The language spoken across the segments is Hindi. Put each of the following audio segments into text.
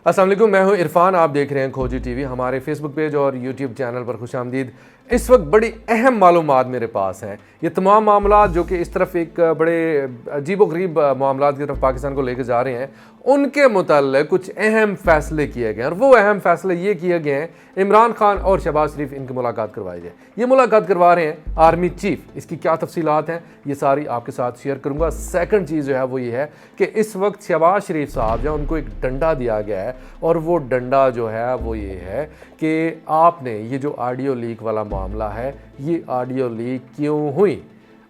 अस्सलाम वालेकुम, मैं हूं इरफान। आप देख रहे हैं खोजी टीवी। हमारे फेसबुक पेज और यूट्यूब चैनल पर खुशामदीद। इस वक्त बड़ी अहम मालूमात मेरे पास हैं। ये तमाम मामला जो कि इस तरफ एक बड़े अजीबोगरीब मामलात की तरफ पाकिस्तान को लेकर जा रहे हैं, उनके मुताल्लिक़ कुछ अहम फ़ैसले किए गए हैं। और वो अहम फ़ैसले ये किए गए हैं, इमरान खान और शहबाज शरीफ इनकी मुलाकात करवाई जाए। ये मुलाकात करवा रहे हैं आर्मी चीफ। इसकी क्या तफसीलात हैं, ये सारी आपके साथ शेयर करूँगा। सेकंड चीज़ जो है वो ये है कि इस वक्त शहबाज शरीफ साहब जो उनको एक डंडा दिया गया है, और वो डंडा जो है वो ये है कि आपने ये जो ऑडियो लीक वाला मामला है, ये ऑडियो लीक क्यों हुई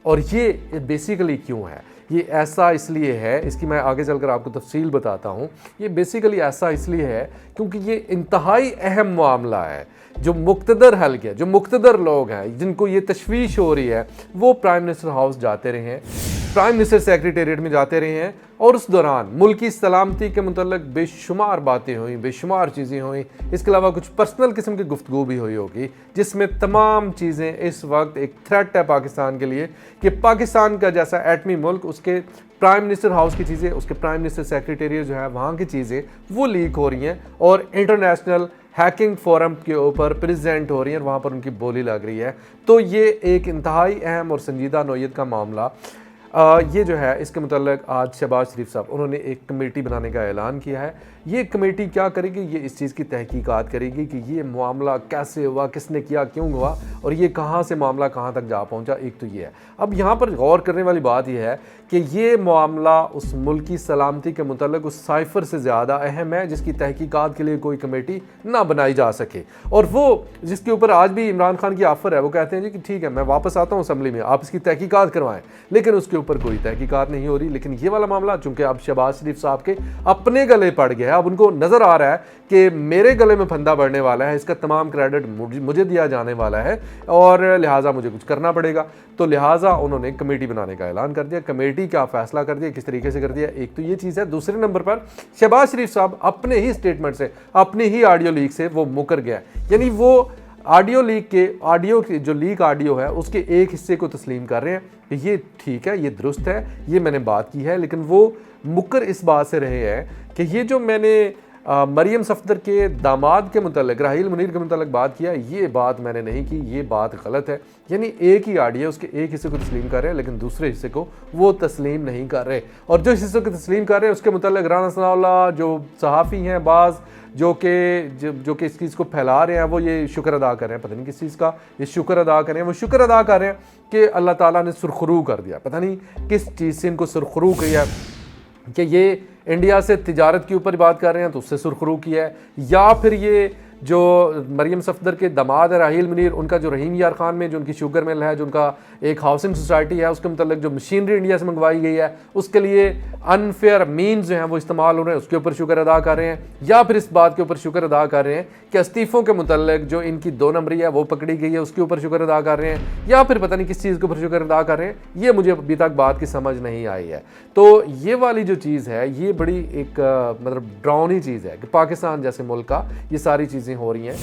और ये बेसिकली क्यों है। ये ऐसा इसलिए है, इसकी मैं आगे चलकर आपको तफसील बताता हूँ। ये बेसिकली ऐसा इसलिए है क्योंकि ये इंतहाई अहम मामला है। जो मुक़्तदर हल्के, जो मुक़्तदर लोग हैं जिनको ये तशवीश हो रही है, वो प्राइम मिनिस्टर हाउस जाते रहे हैं, प्राइम मिनिस्टर सेक्रेटेरिएट में जाते रहे हैं, और उस दौरान मुल्क की सलामती के मुतल्लिक़ बेशुमार बातें हुई, बेशुमार चीज़ें हुई। इसके अलावा कुछ पर्सनल किस्म की गुफ्तगू भी हुई होगी, जिसमें तमाम चीज़ें इस वक्त एक थ्रेट है पाकिस्तान के लिए कि पाकिस्तान का जैसा एटमी मुल्क, उसके प्राइम मिनिस्टर हाउस की चीज़ें, उसके प्राइम मिनिस्टर सेक्रेटेरिएट जो है वहाँ की चीज़ें वो लीक हो रही हैं और इंटरनेशनल हैकिंग फोरम के ऊपर प्रेजेंट हो रही है, वहाँ पर उनकी बोली लग रही है। तो ये एक इंतहाई अहम और संजीदा नौयत का मामला ये जो है, इसके मुतल्लिक़ आज शहबाज शरीफ साहब उन्होंने एक कमेटी बनाने का ऐलान किया है। ये कमेटी क्या करेगी, ये इस चीज़ की तहकीकात करेगी कि ये मामला कैसे हुआ, किसने किया, क्यों हुआ, और ये कहाँ से मामला कहाँ तक जा पहुँचा। एक तो ये है। अब यहाँ पर गौर करने वाली बात यह है कि ये मामला उस मुल्क की सलामती के मुतल्लिक़ उस साइफ़र से ज़्यादा अहम है जिसकी तहकीकात के लिए कोई कमेटी ना बनाई जा सके। और वो जिसके ऊपर आज भी इमरान खान की ऑफ़र है, वो कहते हैं जी कि ठीक है, मैं वापस आता हूँ असम्बली में, आप इसकी तहकीकात करवाएं, लेकिन उसके ऊपर कोई तहकीकात नहीं हो रही। लेकिन ये वाला मामला चूंकि अब शहबाज शरीफ साहब के अपने गले पड़ गया है, अब उनको नज़र आ रहा है कि मेरे गले में फंदा बढ़ने वाला है, इसका तमाम क्रेडिट मुझे दिया जाने वाला है और लिहाजा मुझे कुछ करना पड़ेगा। तो लिहाजा उन्होंने कमेटी बनाने का ऐलान कर दिया। कमेटी क्या फ़ैसला कर दिया, किस तरीके से कर दिया, एक तो ये चीज़ है। दूसरे नंबर पर शहबाज शरीफ साहब अपने ही स्टेटमेंट से, अपने ही ऑडियो लीक से वो मुकर गया। यानी वो ऑडियो लीक के ऑडियो की जो लीक ऑडियो है उसके एक हिस्से को तस्लीम कर रहे हैं कि ये ठीक है, ये दुरुस्त है, ये मैंने बात की है, लेकिन वो मुकर इस बात से रहे हैं कि ये जो मैंने मरियम सफदर के दामाद के मुतल्लिक़, राहील मुनीर के मुतल्लिक़ बात किया, ये बात मैंने नहीं की, ये बात गलत है। यानी एक ही ऑडियो, उसके एक हिस्से को तस्लीम कर रहे हैं लेकिन दूसरे हिस्से को वो तस्लीम नहीं कर रहे। और जो हिस्से को तस्लीम कर रहे हैं उसके मुतल्लिक़ राना सनाउल्लाह जो सहाफ़ी हैं बाज़ जो कि इस चीज़ को फैला रहे हैं, वो ये शुक्र अदा कर रहे हैं, पता नहीं किस चीज़ का ये शुक्र अदा कर रहे हैं। वो शुक्र अदा कर रहे हैं कि अल्लाह ताला ने सुरखरू कर दिया, पता नहीं किस चीज़ से इनको सुरखरू किया, कि ये इंडिया से तिजारत के ऊपर बात कर रहे हैं तो उससे सुरखरू किया है, या फिर ये जो मरियम सफदर के दामाद है राहील मुनीर, उनका जो रहीम यार खान में जो उनकी शुगर मिल है, जो उनका एक हाउसिंग सोसाइटी है, उसके मुतल्लिक़ जो मशीनरी इंडिया से मंगवाई गई है उसके लिए अनफेयर मीन्स जो हैं वो इस्तेमाल हो रहे हैं, उसके ऊपर शुक्र अदा कर रहे हैं। या फिर इस बात के ऊपर शुक्र अदा कर रहे हैं कि इस्तीफ़ों के मुतल्लिक़ जो इनकी 2 नंबरी है वो पकड़ी गई है, उसके ऊपर शुक्र अदा कर रहे हैं, या फिर पता नहीं किस चीज़ के ऊपर शुक्र अदा कर रहे हैं। ये मुझे अभी तक बात की समझ नहीं आई है। तो ये वाली जो चीज़ है ये बड़ी एक मतलब डरावनी चीज़ है कि पाकिस्तान जैसे मुल्क का ये सारी चीज़ें हो रही हैं,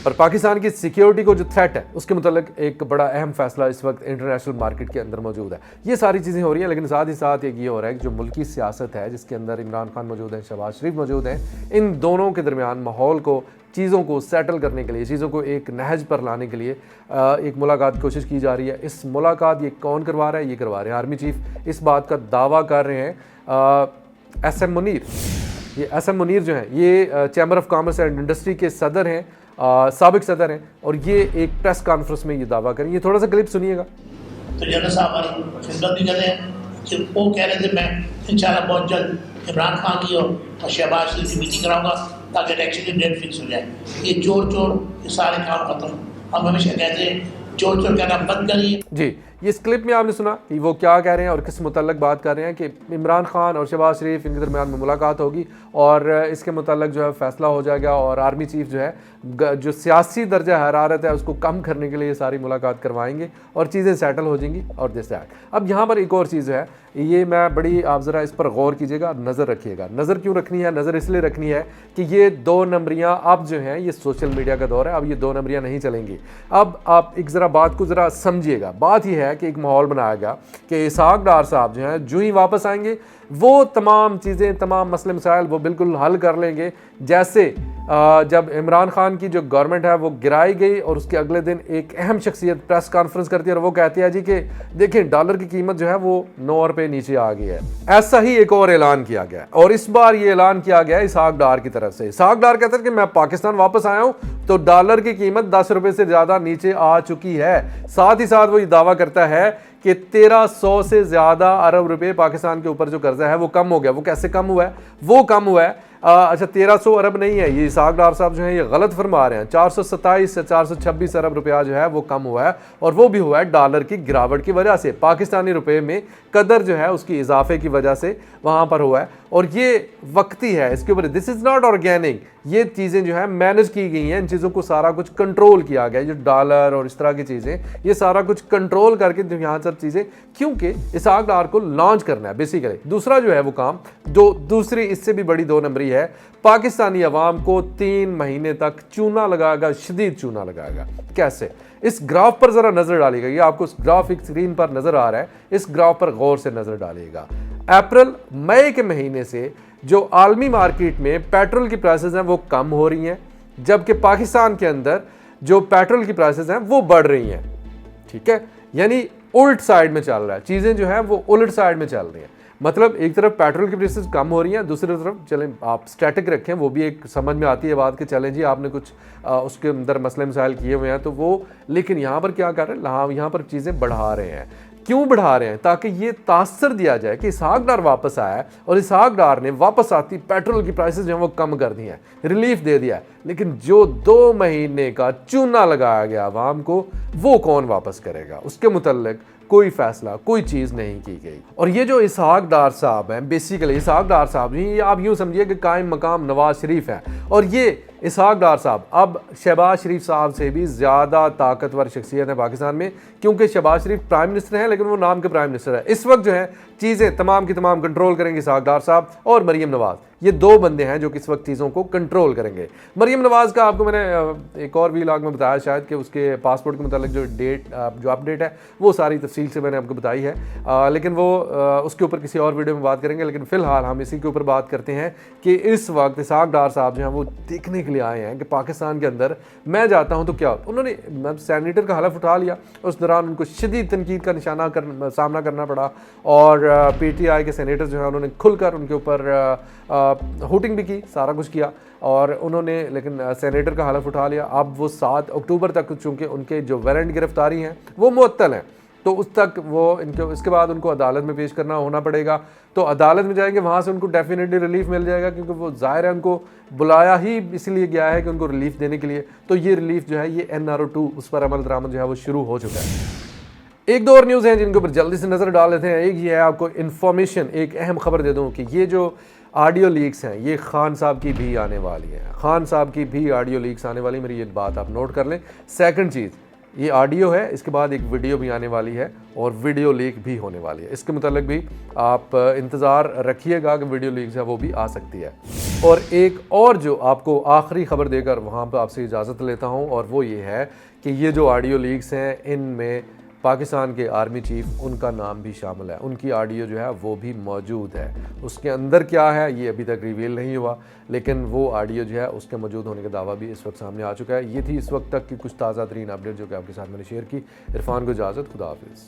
और पाकिस्तान की सिक्योरिटी को जो थ्रेट है उसके मुतल्लिक़ एक बड़ा अहम फैसला इस वक्त इंटरनेशनल मार्केट के अंदर मौजूद है। ये सारी चीज़ें हो रही हैं, लेकिन साथ ही साथ एक ये हो रहा है कि जो मुल्की सियासत है जिसके अंदर इमरान खान मौजूद है, शहबाज शरीफ मौजूद हैं, इन दोनों के दरमियान माहौल को, चीज़ों को सेटल करने के लिए, चीज़ों को एक नहज पर लाने के लिए एक मुलाकात की कोशिश की जा रही है। इस मुलाकात ये कौन करवा रहा है, ये करवा रहे हैं आर्मी चीफ। इस बात का दावा कर रहे हैं SM मुनीर। ये SM मुनीर जो हैं ये chamber of commerce and industry के सदर हैं, साबिक सदर हैं, और ये एक प्रेस कॉन्फ्रेंस में ये दावा करें। ये थोड़ा सा क्लिप सुनिएगा। तो जनरल साहब हमारी खिदमत भी कर रहे हैं कि वो कह रहे थे मैं इंशाल्लाह बहुत जल्द इमरान खान की और शहबाज शरीफ की मीटिंग कराऊंगा ताकि इलेक्शन की डेट फिक्स हो जाए। ये चोर ये सारे काम खत्म। हम हमेशा कहते हैं चोर कहना बंद करिए। जी, ये इस क्लिप में आपने सुना कि वो क्या कह रहे हैं और किस मुतल्लिक़ बात कर रहे हैं कि इमरान खान और शहबाज शरीफ इनके दरमियान में मुलाकात होगी और इसके मुतल्लिक़ जो है फ़ैसला हो जाएगा, और आर्मी चीफ जो है जो सियासी दर्जा हरारत है उसको कम करने के लिए सारी मुलाकात करवाएंगे और चीज़ें सेटल हो जाएंगी। और जैसे अब यहाँ पर एक और चीज़ है, ये मैं बड़ी, आप ज़रा इस पर गौर कीजिएगा, नज़र रखिएगा। नज़र क्यों रखनी है? नज़र इसलिए रखनी है कि ये 2 नंबरियाँ अब जो हैं, ये सोशल मीडिया का दौर है, अब ये 2 नंबरियाँ नहीं चलेंगी। अब आप एक ज़रा बात को ज़रा समझिएगा। बात यह है कि एक माहौल बनाया गया कि इसहाक डार साहब जो हैं जो ही वापस आएंगे वो तमाम चीज़ें, तमाम मसले मसाइल वो बिल्कुल हल कर लेंगे। जैसे जब इमरान खान की जो गवर्नमेंट है वो गिराई गई और उसके अगले दिन एक अहम शख्सियत प्रेस कॉन्फ्रेंस करती है और वो कहती है जी कि देखें डॉलर की कीमत जो है वो 9 रुपये नीचे आ गई है। ऐसा ही एक और ऐलान किया गया और इस बार ये ऐलान किया गया इसहाक डार की तरफ से। इसहाक डार कहते हैं कि मैं पाकिस्तान वापस आया हूँ तो डॉलर की कीमत 10 रुपये से ज़्यादा नीचे आ चुकी है। साथ ही साथ वो ये दावा करता है कि 1300 से ज़्यादा अरब रुपए पाकिस्तान के ऊपर जो कर्जा है वो कम हो गया। वो कैसे कम हुआ है? वो कम हुआ है अच्छा 1300 अरब नहीं है, ये इसहाक डार साहब जो है ये गलत फरमा रहे हैं। 427 से 426 अरब रुपया जो है वो कम हुआ है और वो भी हुआ है डॉलर की गिरावट की वजह से। पाकिस्तानी रुपए में कदर जो है उसकी इजाफे की वजह से वहाँ पर हुआ है और ये वक्ती है, इसके ऊपर दिस इज़ नॉट ऑर्गेनिक। ये चीज़ें जो है मैनेज की गई हैं, इन चीज़ों को सारा कुछ कंट्रोल किया गया है, जो डॉलर और इस तरह की चीज़ें ये सारा कुछ कंट्रोल करके जो यहाँ सब चीज़ें, क्योंकि इसहाक डार को लॉन्च करना है बेसिकली। दूसरा जो है वो काम जो दूसरी इससे भी बड़ी 2 नंबरी है, पाकिस्तानी अवाम को 3 महीने तक चूना लगाएगा, शदीद चूना लगाएगा। कैसे? इस ग्राफ पर जरा नजर डालिएगा, ये आपको ग्राफ एक स्क्रीन पर नजर आ रहा है, इस ग्राफ पर गौर से नजर डालिएगा। अप्रैल मई के महीने से जो आलमी मार्केट में पेट्रोल की प्राइसेस हैं वो कम हो रही हैं, जबकि पाकिस्तान के अंदर जो पेट्रोल की प्राइसेस हैं वो बढ़ रही हैं। ठीक है, यानी उल्ट साइड में चल रहा है, चीज़ें जो है वो उल्ट साइड में चल रही हैं। मतलब एक तरफ पेट्रोल की प्राइसेस कम हो रही हैं, दूसरी तरफ चलें आप स्टैटिक रखें, वो भी एक समझ में आती है बात कि चलें जी आपने कुछ उसके अंदर मसले मसाइल किए हुए हैं तो वो, लेकिन यहाँ पर क्या कर रहे हैं, हाँ यहाँ पर चीज़ें बढ़ा रहे हैं। क्यों बढ़ा रहे हैं? ताकि ये तासर दिया जाए कि इसहाक डार वापस आया है और इसहाक डार ने वापस आती पेट्रोल की प्राइसेस जो है वो कम कर दी हैं, रिलीफ दे दिया है। लेकिन जो 2 महीने का चूना लगाया गया आवाम को वो कौन वापस करेगा, उसके मुतल्लिक कोई फैसला, कोई चीज़ नहीं की गई। और ये जो इसहाक डार साहब हैं, बेसिकली इसहाक डार साहब ये आप यूँ समझिए कि कायम मकाम नवाज शरीफ हैं और ये इसहाक डार साहब अब शहबाज शरीफ साहब से भी ज़्यादा ताकतवर शख्सियत है पाकिस्तान में, क्योंकि शहबाज शरीफ प्राइम मिनिस्टर हैं लेकिन वो नाम के प्राइम मिनिस्टर है। इस वक्त जो है चीज़ें तमाम की तमाम कंट्रोल करेंगे इसहाक डार साहब और मरीम नवाज़, ये 2 बंदे हैं जो किस वक्त चीज़ों को कंट्रोल करेंगे। मरीम नवाज़ का आपको मैंने एक और व्लॉग में बताया शायद कि उसके पासपोर्ट के मुतालिक जो अपडेट है वो सारी तफसील से मैंने आपको बताई है, लेकिन वो उसके ऊपर किसी और वीडियो में बात करेंगे। लेकिन फ़िलहाल हम इसी के ऊपर बात करते हैं कि इस वक्त इसहाक डार साहब जो हैं वो देखने के लिए आए हैं कि पाकिस्तान के अंदर मैं जाता हूँ तो क्या। उन्होंने सैनिटर का हलफ उठा लिया, उस दौरान उनको शदीद तनकीद का सामना करना पड़ा और PTI के सेनेटर जो है उन्होंने खुलकर उनके ऊपर हुटिंग भी की, सारा कुछ किया और उन्होंने लेकिन सेनेटर का हलफ उठा लिया। अब वो 7 अक्टूबर तक चूँकि उनके जो वारंट गिरफ्तारी हैं वो मुअत्तल हैं तो उस तक वो इनके इसके बाद उनको अदालत में पेश करना होना पड़ेगा। तो अदालत में जाएंगे, वहाँ से उनको डेफिनेटली रिलीफ मिल जाएगा क्योंकि वो ज़ाहिर है उनको बुलाया ही इसलिए गया है कि उनको रिलीफ देने के लिए। तो ये रिलीफ जो है ये NRO2 उस पर अमल दरामद जो है वो शुरू हो चुका है। एक 2 और न्यूज़ हैं जिनके ऊपर जल्दी से नज़र डाल लेते हैं। एक ये है, आपको इन्फॉर्मेशन, एक अहम खबर दे दूँ कि ये जो ऑडियो लीक्स हैं ये खान साहब की भी आने वाली हैं, खान साहब की भी ऑडियो लीक्स आने वाली, मेरी ये बात आप नोट कर लें। सेकंड चीज़, ये ऑडियो है, इसके बाद एक वीडियो भी आने वाली है और वीडियो लीक भी होने वाली है। इसके मुतालिक भी आप इंतज़ार रखिएगा कि वीडियो लीक है वो भी आ सकती है। और एक और जो आपको आखिरी खबर देकर वहाँ पर आपसे इजाज़त लेता हूँ और वो ये है कि ये जो ऑडियो लीक्स हैं इनमें पाकिस्तान के आर्मी चीफ उनका नाम भी शामिल है, उनकी ऑडियो जो है वो भी मौजूद है। उसके अंदर क्या है ये अभी तक रिवील नहीं हुआ, लेकिन वो ऑडियो जो है उसके मौजूद होने का दावा भी इस वक्त सामने आ चुका है। ये थी इस वक्त तक की कुछ ताज़ा तरीन अपडेट जो कि आपके साथ मैंने शेयर की। इरफान को इजाज़त, खुदा हाफिज़।